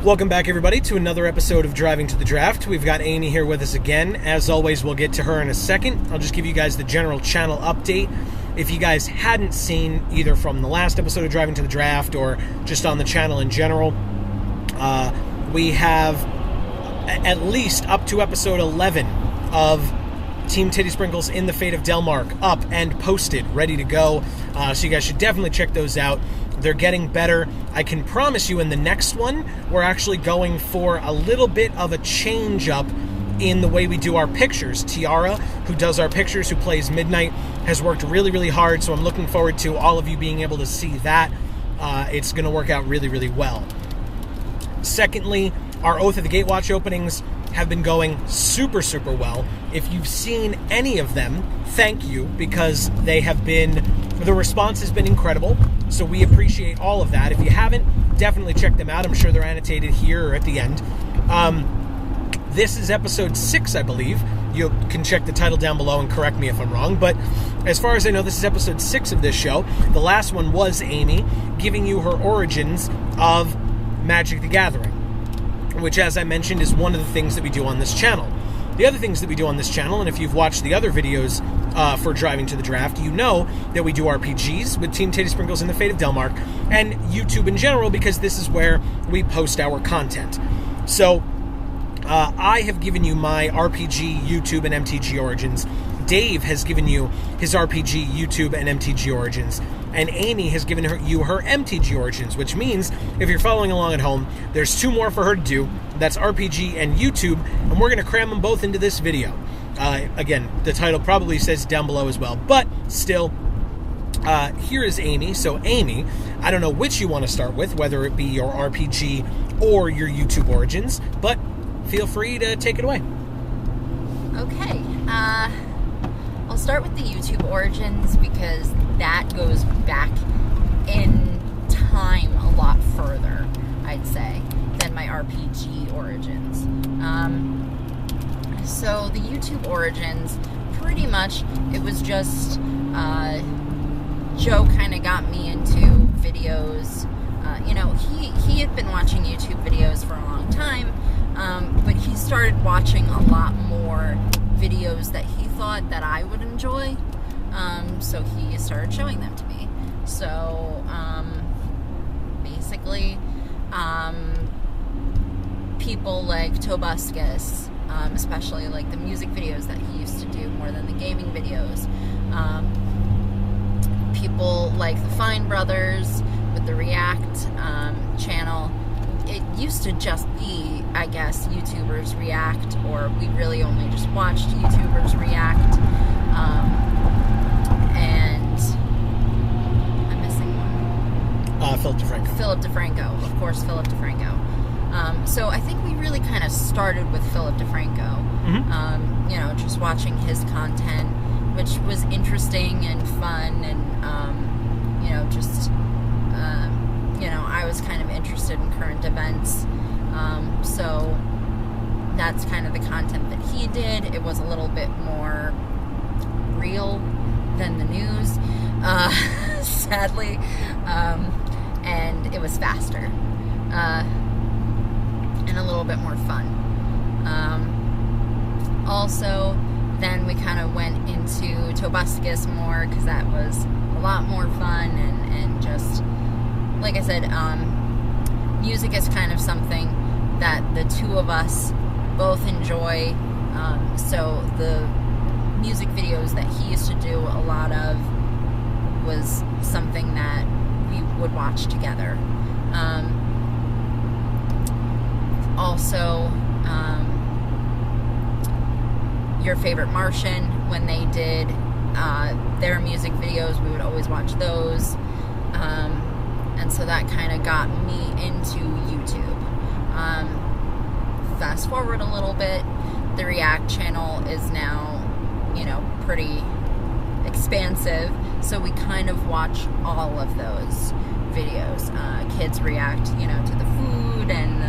Welcome back, everybody, to another episode of Driving to the Draft. We've got Amy here with us again. As always, we'll get to her in a second. I'll just give you guys the general channel update. If you guys hadn't seen either from the last episode of Driving to the Draft or just on the channel in general, we have at least up to episode 11 of Team Titty Sprinkles in the Fate of Delmark up and posted, ready to go. So you guys should definitely check those out. They're getting better. I can promise you in the next one, we're actually going for a little bit of a change up in the way we do our pictures. Tiara, who does our pictures, who plays Midnight, has worked really, really hard, so I'm looking forward to all of you being able to see that. It's going to work out really, really well. Secondly, our Oath of the Gatewatch openings have been going super, super well. If you've seen any of them, thank you, because the response has been incredible, so we appreciate all of that. If you haven't, definitely check them out. I'm sure they're annotated here or at the end. This is episode 6, I believe. You can check the title down below and correct me if I'm wrong, but as far as I know, this is episode 6 of this show. The last one was Amy giving you her origins of Magic the Gathering, which, as I mentioned, is one of the things that we do on this channel. The other things that we do on this channel, and if you've watched the other videos for Driving to the Draft, you know that we do RPGs with Team Titty Sprinkles in the Fate of Delmark, and YouTube in general, because this is where we post our content. So, I have given you my RPG, YouTube, and MTG origins. Dave has given you his RPG, YouTube, and MTG origins. And Amy has given you her MTG origins, which means, if you're following along at home, there's 2 more for her to do. That's RPG and YouTube, and we're going to cram them both into this video. Again, the title probably says down below as well, but still, here is Amy. So Amy, I don't know which you want to start with, whether it be your RPG or your YouTube origins, but feel free to take it away. Okay, I'll start with the YouTube origins because that goes back in time a lot further, I'd say, than my RPG origins. So the YouTube origins, pretty much, it was just Joe kind of got me into videos. He had been watching YouTube videos for a long time, but he started watching a lot more videos that he thought that I would enjoy, so he started showing them to me. So basically, people like Tobuscus, especially like the music videos that he used to do more than the gaming videos, people like the Fine Brothers with the React channel. It used to just be, I guess, YouTubers react, or we really only just watched YouTubers react. And I'm missing one. Philip DeFranco. Philip DeFranco, of course, Philip DeFranco. So I think we really kind of started with Philip DeFranco. Mm-hmm. Just watching his content, which was interesting and fun, and I was kind of interested in current events, so that's kind of the content that he did. It was a little bit more real than the news, sadly, and it was faster, and a little bit more fun. Also, then we kind of went into Tobuscus more, because that was a lot more fun, and just, like I said, music is kind of something that the two of us both enjoy, so the music videos that he used to do a lot of was something that we would watch together. Also, Your Favorite Martian, when they did their music videos, we would always watch those. And so that kind of got me into YouTube. Fast forward a little bit, the React channel is now, pretty expansive, so we kind of watch all of those videos. Kids react, to the food, and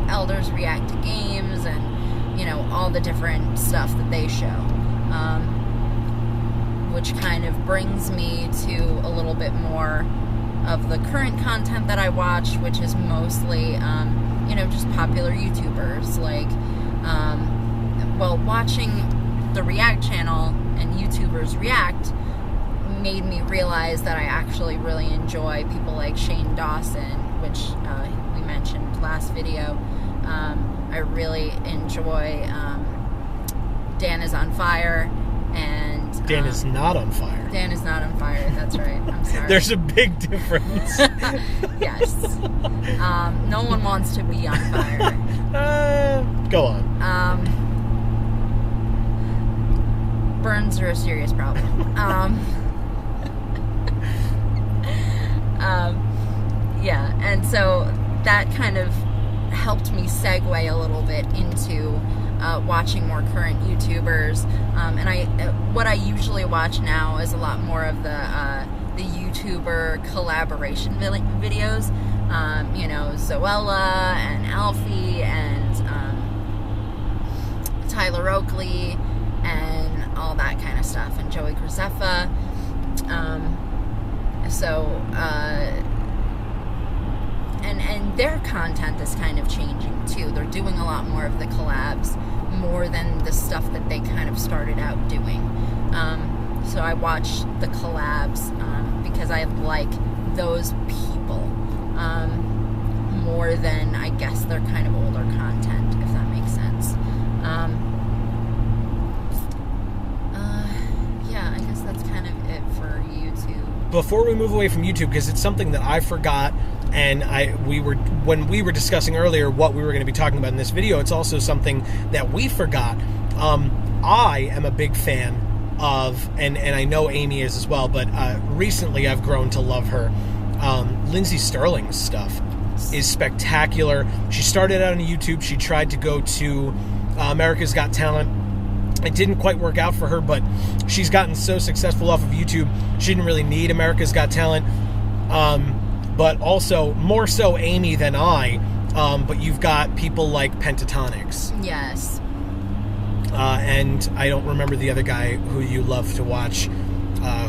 elders react to games, and, all the different stuff that they show. Which kind of brings me to a little bit more of the current content that I watch, which is mostly of just popular YouTubers. Like, watching the React channel and YouTubers react made me realize that I actually really enjoy people like Shane Dawson, which we mentioned last video. I really enjoy Dan is on Fire, and Dan is not on fire. Dan is not on fire. That's right. I'm sorry. There's a big difference. Yes. No one wants to be on fire. Go on. Burns are a serious problem. Yeah, and so that kind of helped me segue a little bit into watching more current YouTubers. And what I usually watch now is a lot more of the YouTuber collaboration videos. Zoella and Alfie and Tyler Oakley and all that kind of stuff, and Joey Graceffa. And their content is kind of changing too. They're doing a lot more of the collabs, more than the stuff that they kind of started out doing. So I watch the collabs because I like those people more than, I guess, their kind of older content, if that makes sense. Yeah, I guess that's kind of it for YouTube. Before we move away from YouTube, because it's something that I forgot, and when we were discussing earlier what we were going to be talking about in this video, it's also something that we forgot. I am a big fan of, and I know Amy is as well, but recently I've grown to love her. Lindsay Sterling's stuff is spectacular. She started out on YouTube. She tried to go to America's Got Talent. It didn't quite work out for her, but she's gotten so successful off of YouTube, she didn't really need America's Got Talent. But also, more so Amy than I, but you've got people like Pentatonics. Yes. And I don't remember the other guy who you love to watch,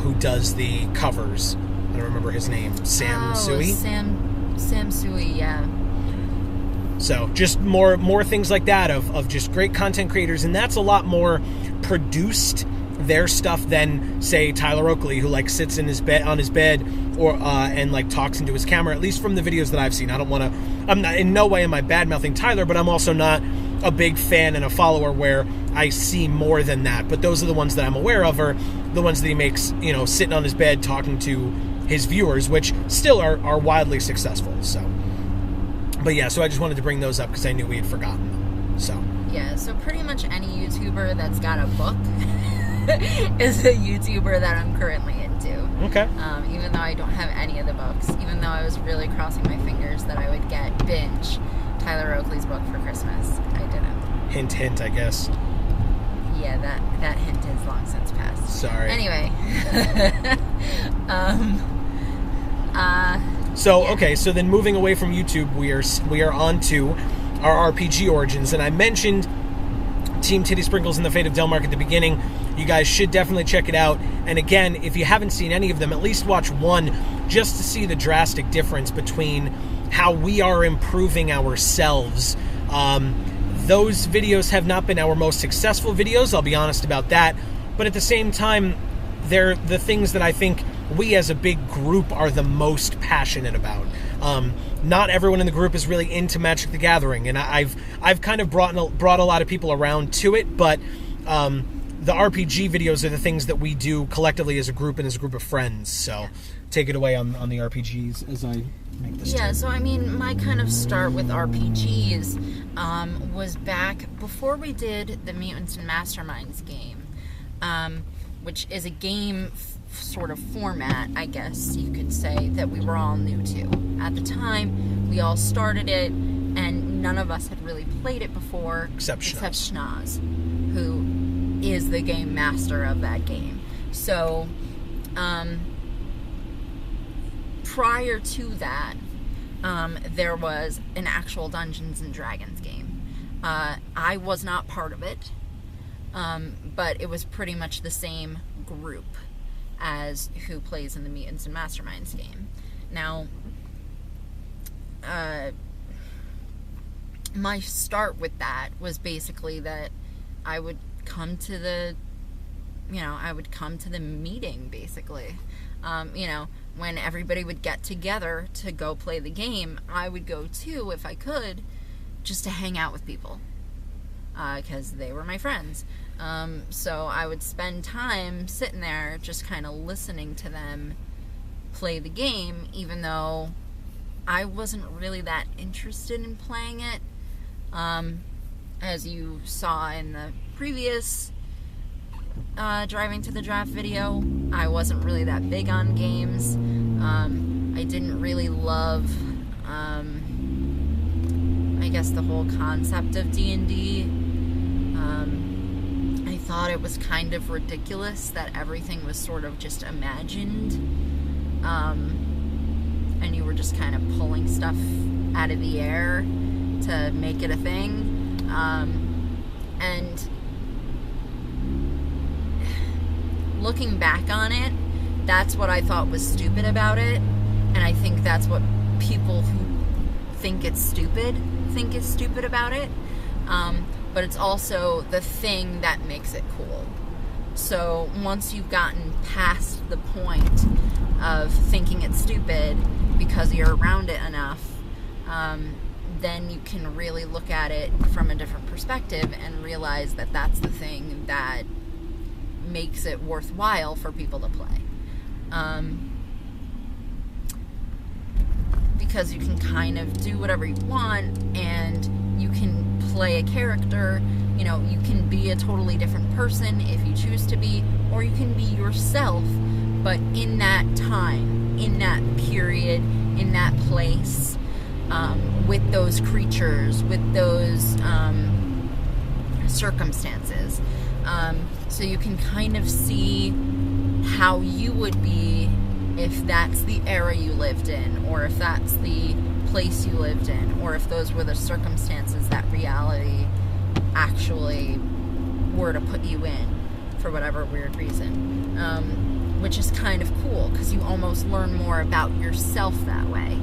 who does the covers. I don't remember his name. Sam Sui? Sam Sui, yeah. So, just more things like that of just great content creators, and that's a lot more produced, their stuff, than, say, Tyler Oakley, who like sits in his bed on his bed or and like talks into his camera. At least from the videos that I've seen. I'm not, in no way am I bad mouthing Tyler, but I'm also not a big fan and a follower where I see more than that. But those are the ones that I'm aware of, are the ones that he makes, sitting on his bed talking to his viewers, which still are wildly successful. So, but yeah, so I just wanted to bring those up because I knew we had forgotten them. So yeah, so pretty much any YouTuber that's got a book is a YouTuber that I'm currently into. Okay. Even though I don't have any of the books, even though I was really crossing my fingers that I would get binge Tyler Oakley's book for Christmas, I didn't. Hint, hint, I guess. Yeah, that hint is long since passed. Sorry. Anyway. Okay, so then moving away from YouTube, we are on to our RPG origins, and I mentioned Team Titty Sprinkles and the Fate of Delmark at the beginning. You guys should definitely check it out. And again, if you haven't seen any of them, at least watch one just to see the drastic difference between how we are improving ourselves. Those videos have not been our most successful videos, I'll be honest about that. But at the same time, they're the things that I think we as a big group are the most passionate about. Not everyone in the group is really into Magic the Gathering, and I've kind of brought a lot of people around to it, but the RPG videos are the things that we do collectively as a group and as a group of friends. So take it away on the RPGs as I make this turn. So I mean, my kind of start with RPGs was back before we did the Mutants and Masterminds game, which is a game sort of format, I guess you could say, that we were all new to. At the time, we all started it, and none of us had really played it before, except Schnoz, who is the game master of that game. So, prior to that, there was an actual Dungeons and Dragons game. I was not part of it, but it was pretty much the same group as who plays in the Mutants and Masterminds game. Now, my start with that was basically that I would come to the meeting, basically. When everybody would get together to go play the game, I would go too, if I could, just to hang out with people, because they were my friends. So I would spend time sitting there just kind of listening to them play the game, even though I wasn't really that interested in playing it. As you saw in the previous Driving to the Draft video, I wasn't really that big on games. I didn't really love, I guess, the whole concept of D&D. I thought it was kind of ridiculous that everything was sort of just imagined, and you were just kind of pulling stuff out of the air to make it a thing. And looking back on it, that's what I thought was stupid about it, and I think that's what people who think it's stupid think is stupid about it. But it's also the thing that makes it cool. So once you've gotten past the point of thinking it's stupid because you're around it enough, then you can really look at it from a different perspective and realize that that's the thing that makes it worthwhile for people to play. Because you can kind of do whatever you want, and you can play a character. You can be a totally different person if you choose to be, or you can be yourself, but in that time, in that period, in that place, with those creatures, with those circumstances. So you can kind of see how you would be if that's the era you lived in, or if that's the place you lived in, or if those were the circumstances that reality actually were to put you in for whatever weird reason. Which is kind of cool, because you almost learn more about yourself that way.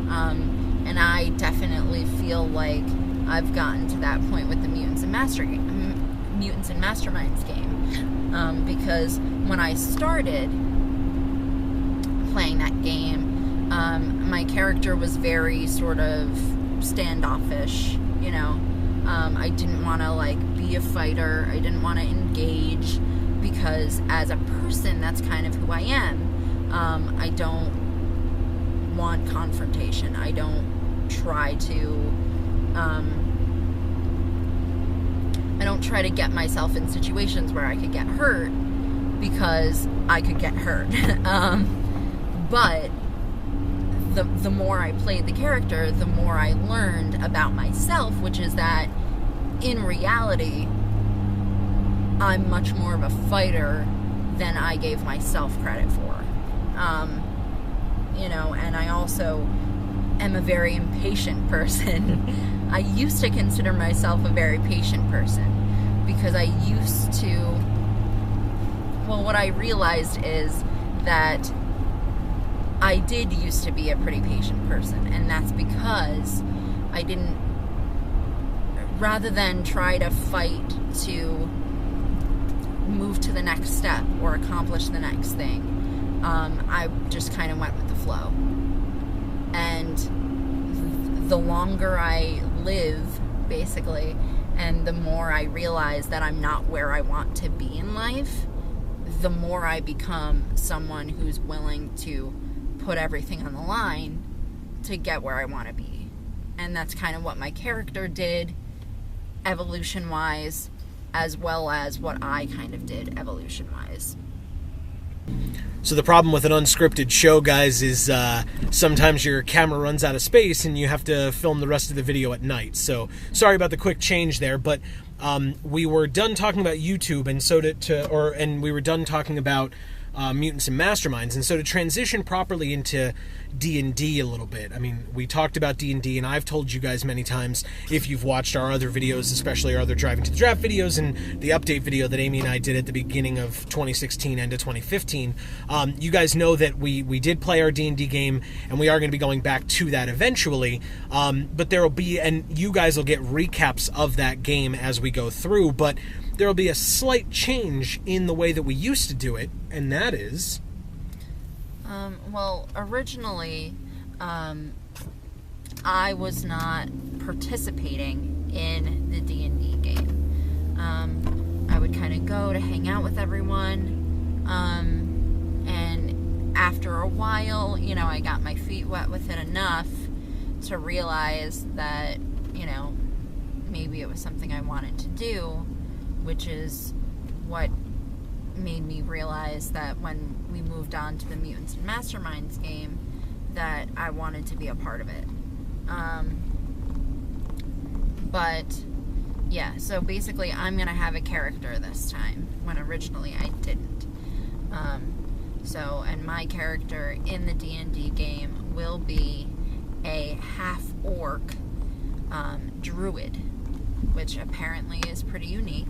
And I definitely feel like I've gotten to that point with the Mutants and Masterminds game. Because when I started playing that game, my character was very sort of standoffish, I didn't want to be a fighter. I didn't want to engage, because as a person, that's kind of who I am. I don't want confrontation. I don't try to get myself in situations where I could get hurt, because I could get hurt. But the more I played the character, the more I learned about myself, which is that in reality, I'm much more of a fighter than I gave myself credit for. And I also am a very impatient person. I used to consider myself a very patient person, because I used to, what I realized is that I did used to be a pretty patient person, and that's because I didn't, rather than try to fight to move to the next step or accomplish the next thing, I just kind of went with the flow. And the longer I live, basically, and the more I realize that I'm not where I want to be in life, the more I become someone who's willing to put everything on the line to get where I want to be. And that's kind of what my character did, evolution-wise, as well as what I kind of did, evolution-wise. So the problem with an unscripted show, guys, is sometimes your camera runs out of space and you have to film the rest of the video at night. So sorry about the quick change there, but we were done talking about YouTube, and and we were done talking about Mutants and Masterminds. And so to transition properly into D&D a little bit, I mean, we talked about D&D, and I've told you guys many times, if you've watched our other videos, especially our other Driving to the Draft videos and the update video that Amy and I did at the beginning of 2016 and 2015, you guys know that we did play our D&D game, and we are going to be going back to that eventually, but there will be, and you guys will get recaps of that game as we go through, but there will be a slight change in the way that we used to do it, and that is... Well, originally, I was not participating in the D&D game. I would kind of go to hang out with everyone, and after a while, you know, I got my feet wet with it enough to realize that, you know, maybe it was something I wanted to do, which is what made me realize that when we moved on to the Mutants and Masterminds game, that I wanted to be a part of it. But yeah, so basically I'm gonna have a character this time, when originally I didn't. And my character in the D&D game will be a half-orc druid, which apparently is pretty unique.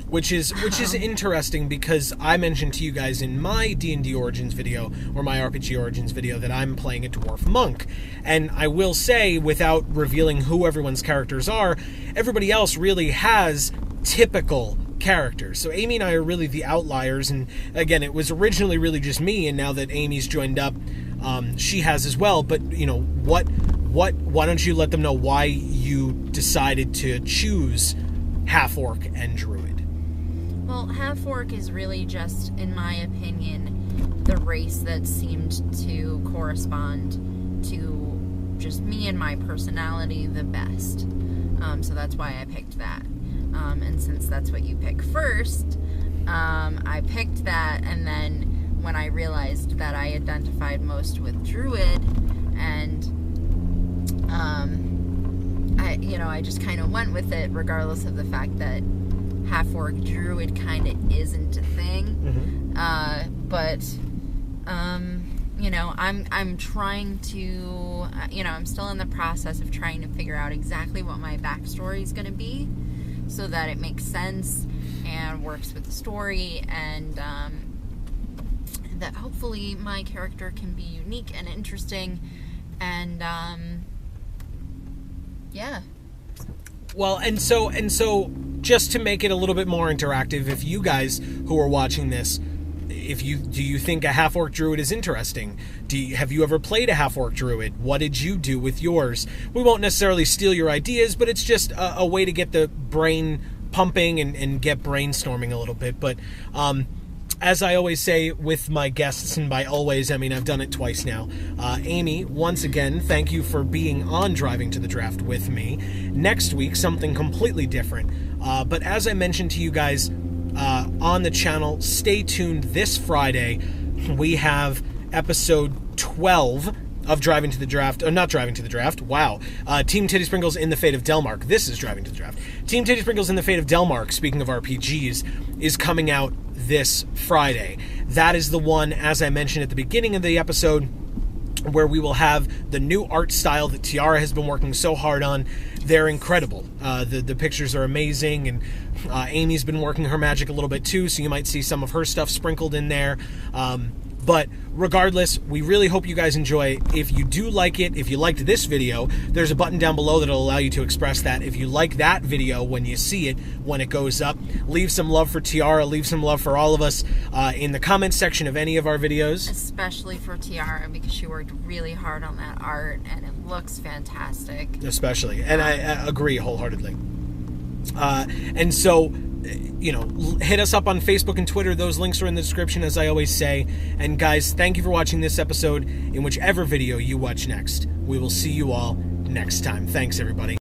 Which is interesting, because I mentioned to you guys in my D&D Origins video, or my RPG Origins video, that I'm playing a dwarf monk. And I will say, without revealing who everyone's characters are, everybody else really has typical characters. So Amy and I are really the outliers, and again, it was originally really just me, and now that Amy's joined up, she has as well. But, you know, why don't you let them know why you decided to choose half-orc and druid? Well, half-orc is really just, in my opinion, the race that seemed to correspond to just me and my personality the best. So that's why I picked that. And since that's what you pick first, I picked that, and then when I realized that I identified most with druid, and I just kind of went with it, regardless of the fact that half-orc druid kind of isn't a thing. I'm trying to, I'm still in the process of trying to figure out exactly what my backstory is going to be, so that it makes sense and works with the story, and that hopefully my character can be unique and interesting, and yeah. Well, and so just to make it a little bit more interactive, if you guys who are watching this, do you think a half-orc druid is interesting? Have you ever played a half-orc druid? What did you do with yours? We won't necessarily steal your ideas, but it's just a way to get the brain pumping and get brainstorming a little bit. But as I always say with my guests, and by always, I mean I've done it twice now, Amy, once again, thank you for being on Driving to the Draft with me. Next week, something completely different. But as I mentioned to you guys on the channel, stay tuned. This Friday, we have episode 12 of Driving to the Draft. Not Driving to the Draft, wow. Team Titty Sprinkles in the Fate of Delmark. This is Driving to the Draft. Team Titty Sprinkles in the Fate of Delmark, speaking of RPGs, is coming out this Friday. That is the one, as I mentioned at the beginning of the episode, where we will have the new art style that Tiara has been working so hard on. They're incredible. The pictures are amazing, and Amy's been working her magic a little bit too, so you might see some of her stuff sprinkled in there. But regardless, we really hope you guys enjoy. If you do like it, if you liked this video, there's a button down below that'll allow you to express that. If you like that video when you see it, when it goes up, leave some love for Tiara, leave some love for all of us in the comments section of any of our videos. Especially for Tiara, because she worked really hard on that art, and it looks fantastic. Especially, and I agree wholeheartedly. And so, hit us up on Facebook and Twitter. Those links are in the description, as I always say. And guys, thank you for watching this episode. In whichever video you watch next, we will see you all next time. Thanks, everybody.